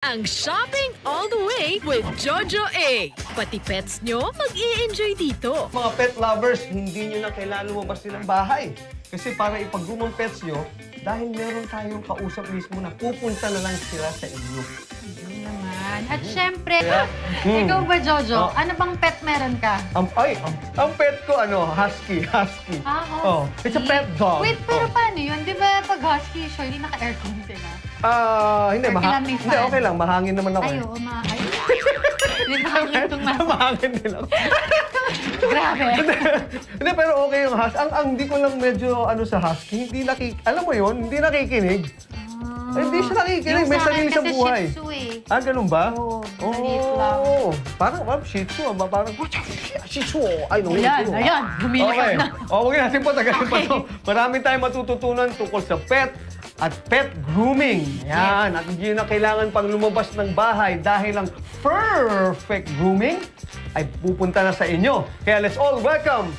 Ang shopping all the way with Jojo A. Pati pets nyo, mag-i-enjoy dito. Mga pet lovers, hindi nyo na kailangan lumabas din ng bahay. Kasi para ipag-groom ang pets nyo, dahil meron tayong kausap mismo na pupunta na lang sila sa inyo. Yun naman. At syempre, ikaw ba, Jojo? Ano bang pet meron ka? Ang pet ko, husky. Husky. It's a pet dog. Wait, pero paano yun? Di ba pag husky, surely naka-aircon sila? Hindi, hindi, okay lang. Mahangin naman ako. Ay, oo, mahangin itong mahangin din ako. Grabe. Hindi, pero okay yung husky. Ang hindi ko lang medyo sa husky, alam mo yun, hindi nakikinig. Hindi siya nakikinig, may sarili siyang buhay. Shih Tzu eh. Ganun ba? Oo, maliit lang. Parang Shih Tzu, parang Shih Tzu. Ay, no, Ayan, bumili na. Huwag natin patagalin pa ito. Marami tayong matututunan tungkol sa pet at pet grooming. Yan. At hindi na kailangan pang lumabas ng bahay dahil ang perfect grooming ay pupunta na sa inyo. Kaya let's all welcome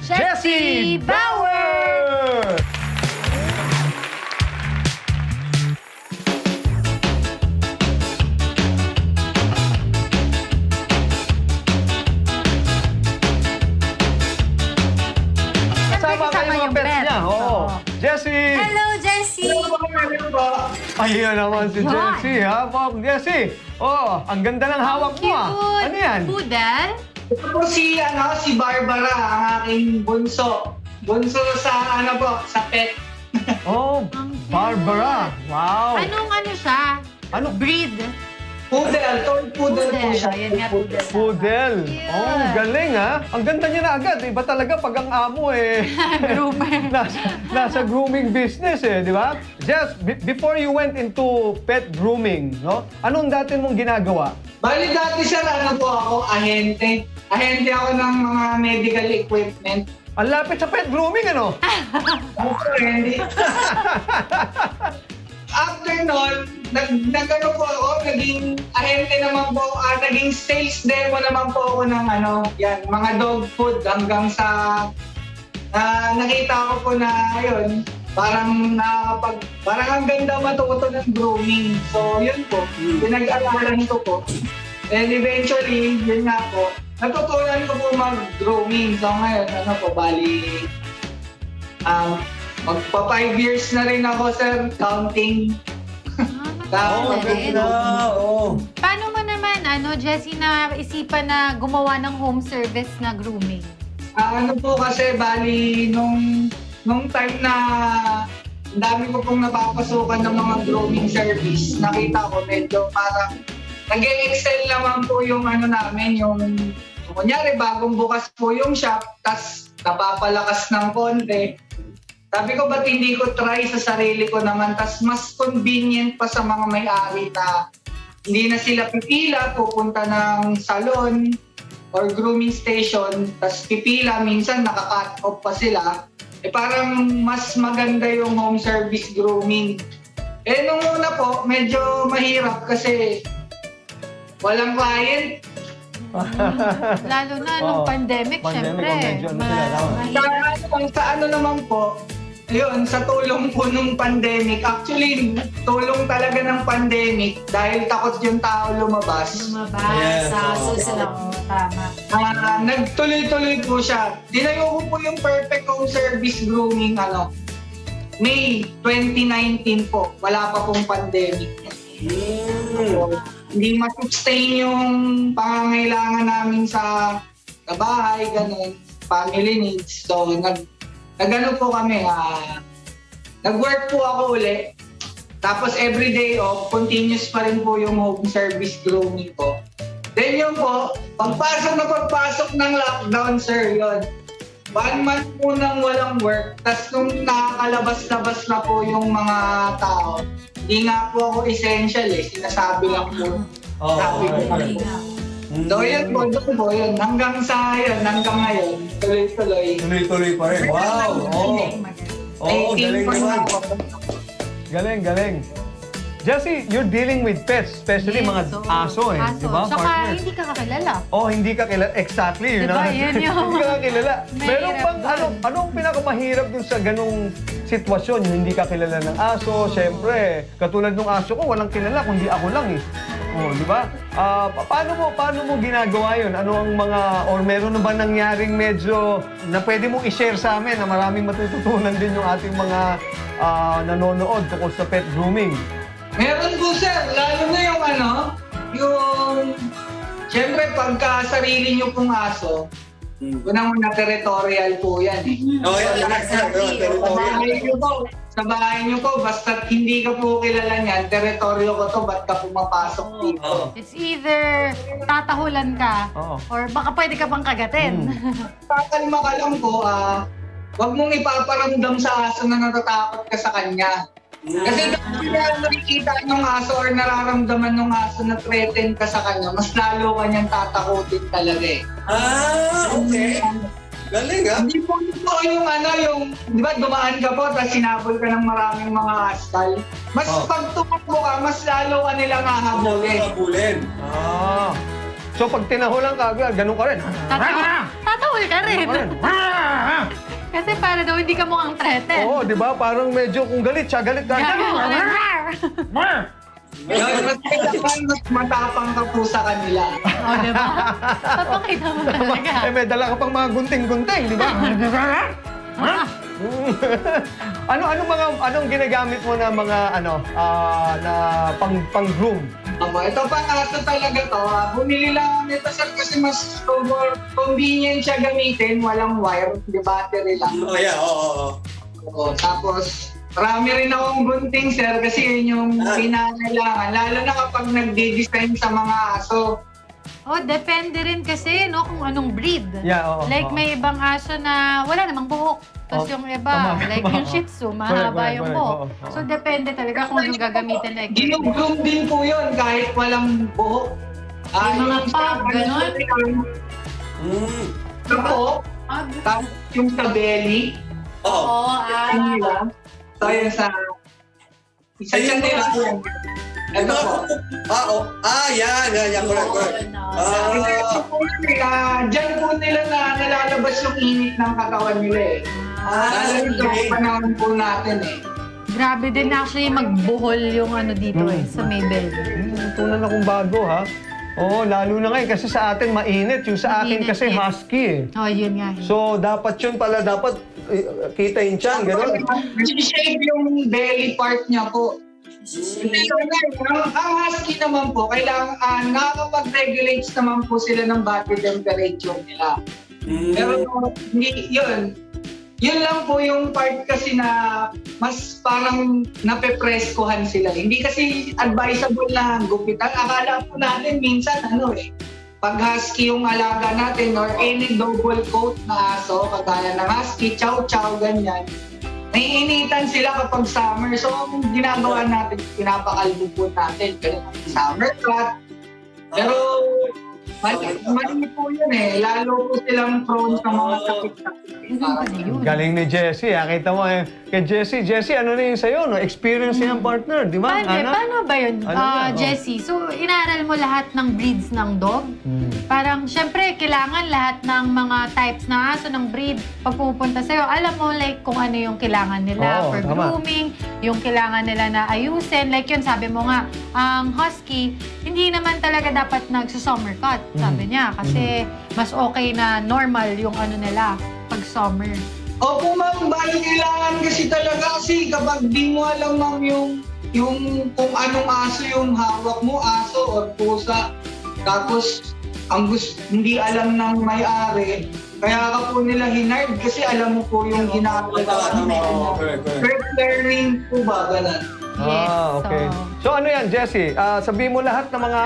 Jessie Bauer! Kasama kayo mga pets niya. Jessie! Hello, Jessie! Ayun naman si Jessie, ha? Jessie, ang ganda ng hawak mo, ah. Ano yan? Poodle? Ito po si Barbara, ang aking bunso. Bunso sa, sa pet. Barbara. Wow. Anong siya? Breed? Poodle, toy poodle po siya. Ayan nga, poodle. Poodle. Yeah. Galing, ha? Ang ganda niya na agad. Iba talaga pag ang amo, Groomer. nasa grooming business, di ba? Jess, before you went into pet grooming, no? Anong dati mong ginagawa? Bali dati sir, po ako, ahente. Ahente ako ng mga medical equipment. Ang lapit sa pet grooming, ano? Hindi. After nun, po ako, naging ahente naman po, naging sales demo naman po ako ng mga dog food hanggang sa nakita ko po na yun, parang ang ganda matuto ng grooming. So yun po, pinag-aralan ko po. And eventually, yun nga po, natutunan ko po mag-grooming. So ngayon, bali, magpa 5 years na rin ako, sir, counting. Paano mo naman, Jessie, na isipan na gumawa ng home service na grooming? Kasi, bali, nung time na dami ko pong napapasukan ng mga grooming service, nakita ko medyo parang nag-excel naman po yung namin, yung kunyari, bagong bukas po yung shop, tas napapalakas ng konti. Sabi ko, ba't hindi ko try sa sarili ko naman? Tas mas convenient pa sa mga may-ari na hindi na sila pipila, pupunta ng salon or grooming station, tas pipila, minsan naka-cut off pa sila. Parang mas maganda yung home service grooming. Nung una po, medyo mahirap kasi walang client. Lalo na nung pandemic, syempre. Sa naman po, yun, sa tulong po nung pandemic, actually, tulong talaga ng pandemic dahil takot yung tao lumabas. Sa susunod. Tama. Nagtuloy-tuloy po siya. Dinayo ko po yung perfect home service grooming, May 2019 po. Wala pa pong pandemic. Hindi ma-sustain yung pangangailangan namin sa bahay, ganun, family needs. So, nag-ano po kami, nag-work po ako uli. Tapos everyday off, continuous pa rin po yung home service grooming ko. Then yun po, pagpasok ng lockdown, sir, yun. 1 month po nang walang work. Tapos nung nakakalabas-labas na po yung mga tao, hindi nga po ako essential sinasabi lang po. Sabi ko pa po. So yun po, yun. Hanggang ngayon, tuloy-tuloy. Tuloy-tuloy pa rin. Wow! Galing naman. Galing. Jessie, you're dealing with pets, especially Yes, mga oo. aso eh. Aso. Di ba, Saka partner? hindi ka kakilala. Oh, hindi ka kilala. Exactly. Yun Diba, ang- yun yung- Hindi ka kilala. Meron Mahirap bang, dun. anong pinakamahirap dun sa ganung sitwasyon? Yung hindi ka kilala ng aso, syempre. Katulad ng aso ko, walang kilala, kundi ako lang eh. Oh, di ba? Paano mo ginagawa yun? Ano ang mga, or meron na ba nangyaring medyo na pwede mong i-share sa amin na maraming matututunan din yung ating mga nanonood tungkol sa pet grooming? Meron po sir, lalo na yung siyempre pagka sarili nyo pong aso, unang-una territorial po yan eh. Oh, yan. Sa bahay nyo po, basta hindi ka po kilala niyan, teritoryo ko to, ba't ka pumapasok dito? It's either tatahulan ka Oo. or baka pwede ka pang kagatin. Pakalma ka lang po, wag mong ipaparamdam sa aso na natatakot ka sa kanya. Kasi dahil na nakikita ng aso or nararamdaman ng aso na threaten ka sa kanya, mas lalo ka niyang tatakutin talaga eh. Okay. Galing Hindi po yung di ba dumaan ka po, tapos sinabol ka ng maraming mga askal. Mas pag tumakbo ka, mas lalo ka nilang hahabulin. Habulin. So pag tinahulan ka agad, ganun ka rin. Tatahul ka rin. Kasi para daw hindi ka mukhang threaten. Oo, di ba? Parang medyo kung galit siya, galit ka. Mas matapang ka po sa kanila. O, diba? Papakita mo talaga. May dala ka pang mga gunting-gunting, di ba? Anong ginagamit mo na mga na pang-groom? Ito pa aso talaga to. Bumili lang nito sir kasi mas convenient siya gamitin. Walang wire, di battery lang. Oh, yeah. Oo. Tapos, marami rin akong gunting sir kasi yun yung pinakailangan. Lalo na kapag nagde-design sa mga aso. Oh, depende rin kasi, no, kung anong breed. Yeah, oo. Like, may ibang aso na wala namang buhok. Tapos yung iba, like yung Shih Tzu, mahaba yung buhok. So, depende talaga kung anong gagamitin. Like, Gino-groom din po yun kahit walang buhok. Yung mga pug, ganon? Tapos, tapos yung sa belly. Oo. Hindi lang. So, yun sa... Isa yan nila po. Ito po. Yan. Correct. Diyan po nila na nalalabas yung init ng katawan nila eh. Lalo ito ang panahon po natin eh. grabe din actually magbuhol yung dito sa may belly. Tunan akong bago, ha? Oo, lalo na ngayon kasi sa atin mainit. Yung sa akin Mainit, kasi yes. husky eh. Oh, yun nga. So, dapat yun pala, kita yung tiyan, gano'n. Shape yung belly part niya po. Ang husky naman po, kailangan nakakapag-regulates naman po sila ng body temperature nila. Pero hindi, yun lang po yung part kasi na mas parang napepreskohan sila. Hindi kasi advisable na gupitan. Akala po natin minsan pag husky yung alaga natin or any double coat na aso, kagaya ng husky, chow-chow, ganyan, naiinitan sila kapag summer. So, ang ginagawa natin, pinapakalbo po natin. Ganyan ang summer cut. Pero, mali po yun eh. Lalo po silang prone sa mga sakit-sakit. Galing ni Jessie, ha? Kita mo eh. Kay Jessie, ano na yun sa'yo, no? Experience niyang partner, di ba? Paano ba yun, Ano yan? Jessie? So, inaaral mo lahat ng breeds ng dog? Parang, syempre, kailangan lahat ng mga types na aso ng breed. Pag pupunta sa'yo, alam mo, like, kung ano yung kailangan nila Oo, for tama. grooming, yung kailangan nila na ayusin. Like yun, sabi mo nga, ang husky, hindi naman talaga dapat nagsusummer cut, sabi niya. Kasi, mas okay na normal yung nila pag summer. Opo ma'am, bali kailangan kasi talaga kasi kapag di mo alam ma'am yung kung anong aso yung hawak mo, aso or pusa, tapos hindi alam ng may-ari, kaya ka po nila hinard kasi alam mo po yung ginagawa. First learning po ba, ganun? Yes, Okay. So ano yan, Jessie? Sabihin mo lahat ng mga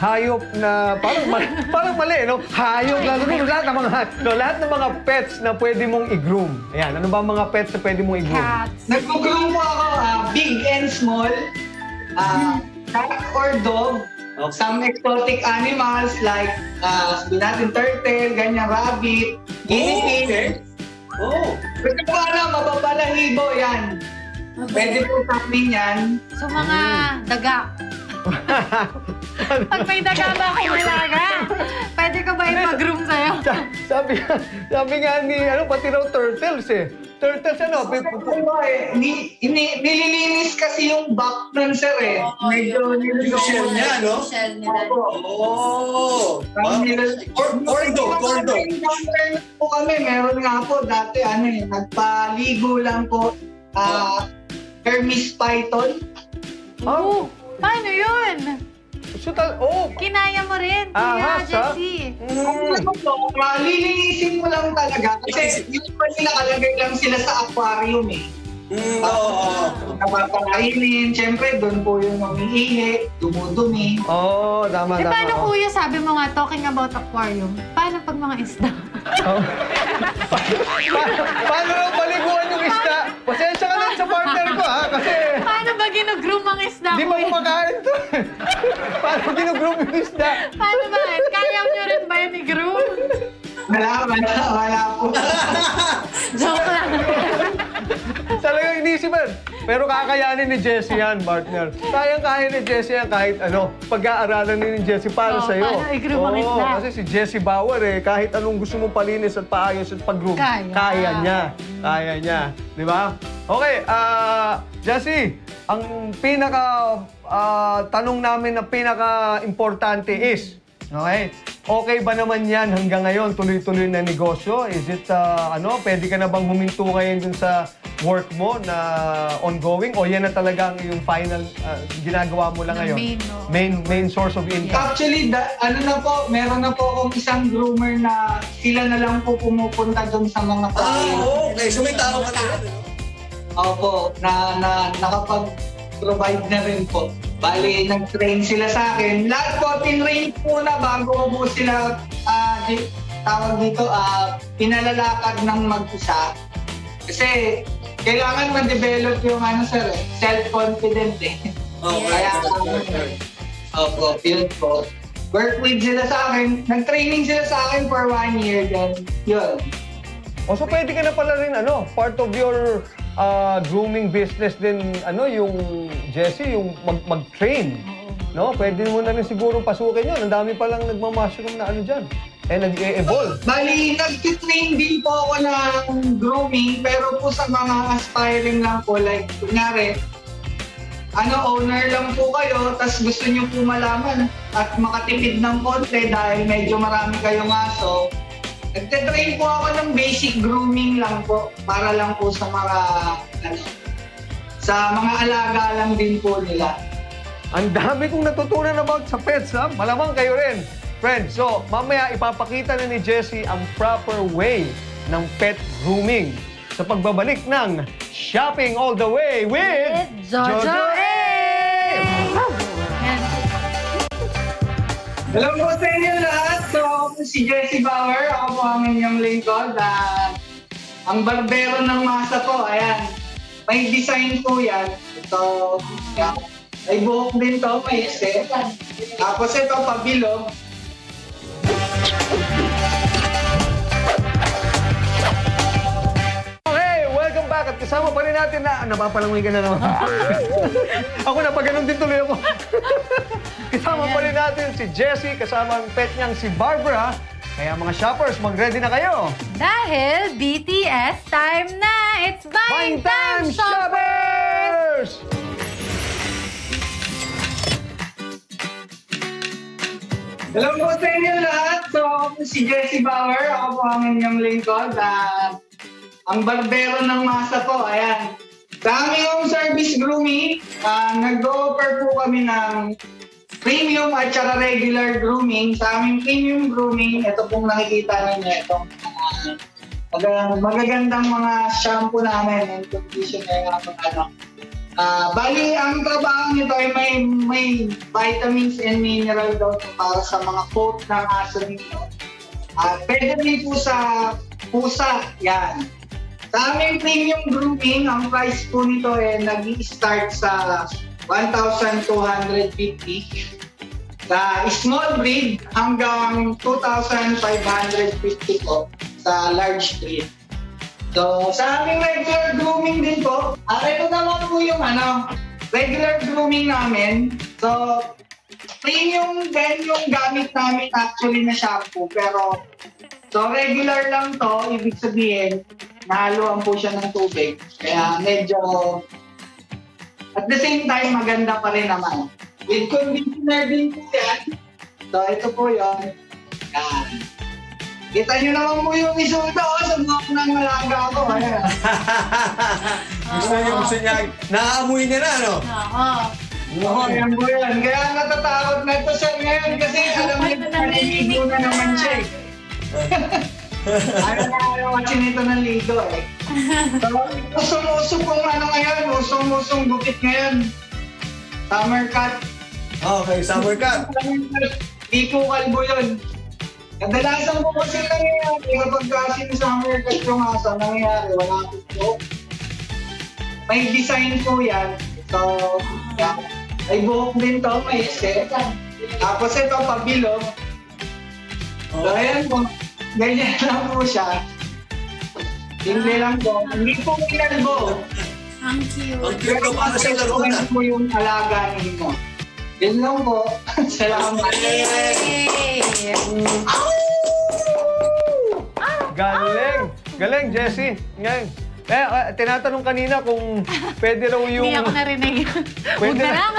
hayop na parang mali, no? Hayop, lahat ng mga pets na pwede mong i-groom. Ayan, ano ba ang mga pets na pwede mong i-groom? Cats. Nag-groom po ako, big and small, cat or dog, some exotic animals like sabihin natin turtle, ganyan, rabbit, guinea pig. Oh. Gusto ko mababalahibo yan. Pwede po sa amin yan. So mga daga. Pag may daga ba akong alaga, pwede ko ba ipag-groom sa'yo? sabi nga ni, pati raw turtles eh. Turtles Nililinis kasi yung back nun, sir eh. Medyo Yung shell niya, no? Shell nila. Oh! Cordo. Po kami, meron nga po dati, nagpaligo lang po. Hermes Python. Oh, paano yun? Kinaya mo rin, Kuya Jessie. Lilinisin mo lang talaga. Kasi usually nakalagay lang sila sa aquarium eh. Napapakainin, syempre doon po yung umiihi, dumudumi. Tama. Paano kuya, sabi mo nga, talking about aquarium, paano pag mga isda? Paano raw paliguan yung isda? Pasensya ka lang sa partner ko kasi... Paano ba ginugroom ang isda, Di ba kuya? kumakain to? Paano ginugroom yung isda? Paano ba? Kaya nyo rin ba yun i-groom? Wala po. Joke lang. Talagang inisipan. Pero kakayanin ni Jessie yan, partner. Kayang-kaya ni Jessie yan kahit pag-aaralan ni Jessie para sa'yo. Paano i-groom ang isda? Kasi si Jessie Bauer kahit anong gusto mong palinis at paayos at pag-groom, kaya niya. Kaya niya. Di ba? Okay, Jessie, ang tanong namin na pinaka-importante is, okay ba naman yan hanggang ngayon, tuloy-tuloy na negosyo? Is it, pwede ka na bang huminto ngayon dun sa work mo na ongoing? O yan na talagang yung final, ginagawa mo lang ngayon? Main source of income? Actually, meron na po akong isang groomer na sila na lang po pumupunta doon sa mga Okay. So may tao ka na rin. Opo, na nakapag-provide na rin po. Bali, nag-train sila sa akin. Lahat po, tinrain po na bago ko po sila, tawag dito, pinalalakad ng mag-isa. Kasi, kailangan ma-develop yung self-confident eh. Kaya, opo, yun po. Work with sila sa akin. Nag-training sila sa akin for 1 year, then yun. So pwede ka na pala rin, part of your grooming business din, yung Jessie, yung mag-train. No? Pwede mo na rin siguro pasukin yun. Ang dami palang nagmamashroom na dyan. Nag-e-evolve. Bali, nag-train din po ako ng grooming, pero po sa mga aspiring lang po, like, kunyari, owner lang po kayo, tas gusto nyo po malaman at makatipid ng konti dahil medyo marami kayong aso, nagte-train po ako ng basic grooming lang po para lang po sa mga sa mga alaga lang din po nila. Ang dami kong natutunan about sa pets, ha? Malamang kayo rin. Friends, so mamaya ipapakita na ni Jessie ang proper way ng pet grooming sa pagbabalik ng Shopping All the Way with Jojo A! Hello po sa inyo lahat. So, ako si Jessie Bauer. Ako po ang inyong lingkod. Ang barbero ng masa po, ayan. May design po yan. Ito, may buhok din to, may ise. Tapos ito, pabilog. Okay, welcome back. At kasama pa rin natin na... Napapalangoy ka na naman. Ako na, pag ganun din tuloy ako. Kasama pa rin natin si Jessie, kasama ang pet niyang si Barbara. Kaya mga shoppers, mag-ready na kayo. Dahil BTS time na! It's buying time, shoppers! Hello po sa inyo lahat. So, ako si Jessie Bauer. Ako po ang inyong lingkod. Ang barbero ng masa po, ayan. Sa aming home service grooming, nag-offer po kami ng premium at saka regular grooming. Sa aming premium grooming, ito pong nakikita ninyo, itong magagandang mga shampoo namin and conditioner bali, ang trabaho nito ay may vitamins and mineral daw para sa mga coat ng aso ninyo. Pwede rin po sa pusa, yan. Sa aming premium grooming, ang price po nito ay nag-i-start sa 1,250. Sa small breed, hanggang 2,550 po sa large breed. So, sa aming regular grooming din po, ito naman po yung regular grooming namin. So, premium din yung gamit namin actually na shampoo. Pero, so regular lang to, ibig sabihin, nahaluan po siya ng tubig. Kaya medyo, at the same time, maganda pa rin naman. With conditioner din po yan. So, ito po yun. Yan. Kita nyo naman po yung resulta sa mga ng alaga ko. Ayan. Gusto niya, naaamoy niya na, no? Oo. Yan po yan. Kaya natatakot na ito sir ngayon kasi alam niyo, naliligo na naman siya eh. Ayaw kasi nito ng ligo eh. So, usong-usong pong ngayon, usong-usong gupit ngayon. Summer cut. Okay, summer cut. Di po kalbo yun. Kadalasan po kasi nangyayari kapag kasi summer cut yung asa, nangyayari, wala po. May design po yan. So, yeah. May buhok din to, may set. Tapos ito, pabilog. So, ayan po. Ganyan lang po siya. Hindi lang po. Hindi po kinalbo. Ang cute. Ang cute ko para sa laro na. Ito po yung alaga ninyo. Yun lang po. Salamat. Yay! Galing! Galing, Jessie. Ngayon. Tinatanong kanina kung pwede raw yung... Hindi ako narinig. Huwag Pwede na na. lang.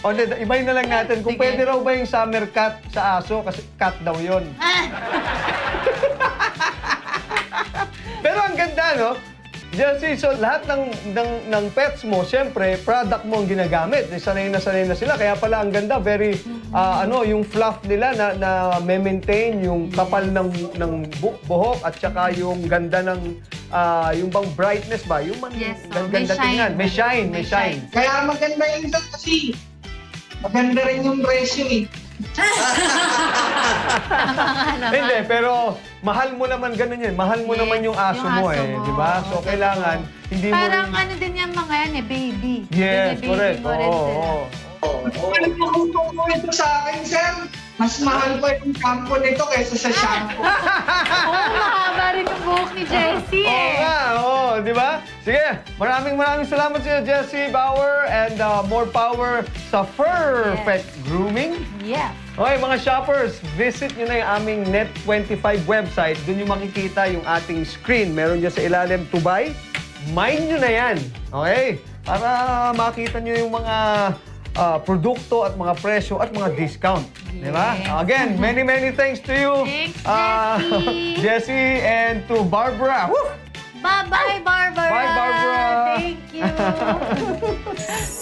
O, ibahin na lang natin kung Sige. pwede raw ba yung summer cut sa aso kasi cut daw yun. Pero ang ganda, no? Jessie, so lahat ng pets mo, siyempre, product mo ang ginagamit. Sanay na sila. Kaya pala ang ganda, very, yung fluff nila na maintain yung kapal ng buhok at saka yung ganda ng, yung bang brightness ba? Yung Yes, ganda tingnan. May shine. Kaya maganda yung isa kasi. Maganda rin yung presyo eh. Hindi, pero mahal mo naman ganun yan. Mahal mo Yes, naman yung aso mo yung aso eh, mo. di ba? So, kailangan, hindi mo Parang rin... ano din yan mga yan eh, baby. Yes, Baby correct. mo rin Oo, sila. oo. Ano po ito sa akin, sir? Mas mahal pa yung shampoo nito kaysa sa shampoo. Oo, mahaba rin yung buhok ni Jessie Oo eh. nga, oo, di ba? Sige, maraming salamat sa iyo, Jessie Bauer, and more power sa Perfect Grooming. Yeah. Okay, mga shoppers, visit nyo na yung aming Net25 website. Doon nyo makikita yung ating screen. Meron dyan sa ilalim to buy. Mind nyo na yan. Okay? Para makita nyo yung mga produkto at mga presyo at mga discount. Di ba? Yes. Again, many thanks to you. Thanks, Jessie. Jessie, and to Barbara. Woo! Bye-bye, Barbara. Bye, Barbara. Thank you.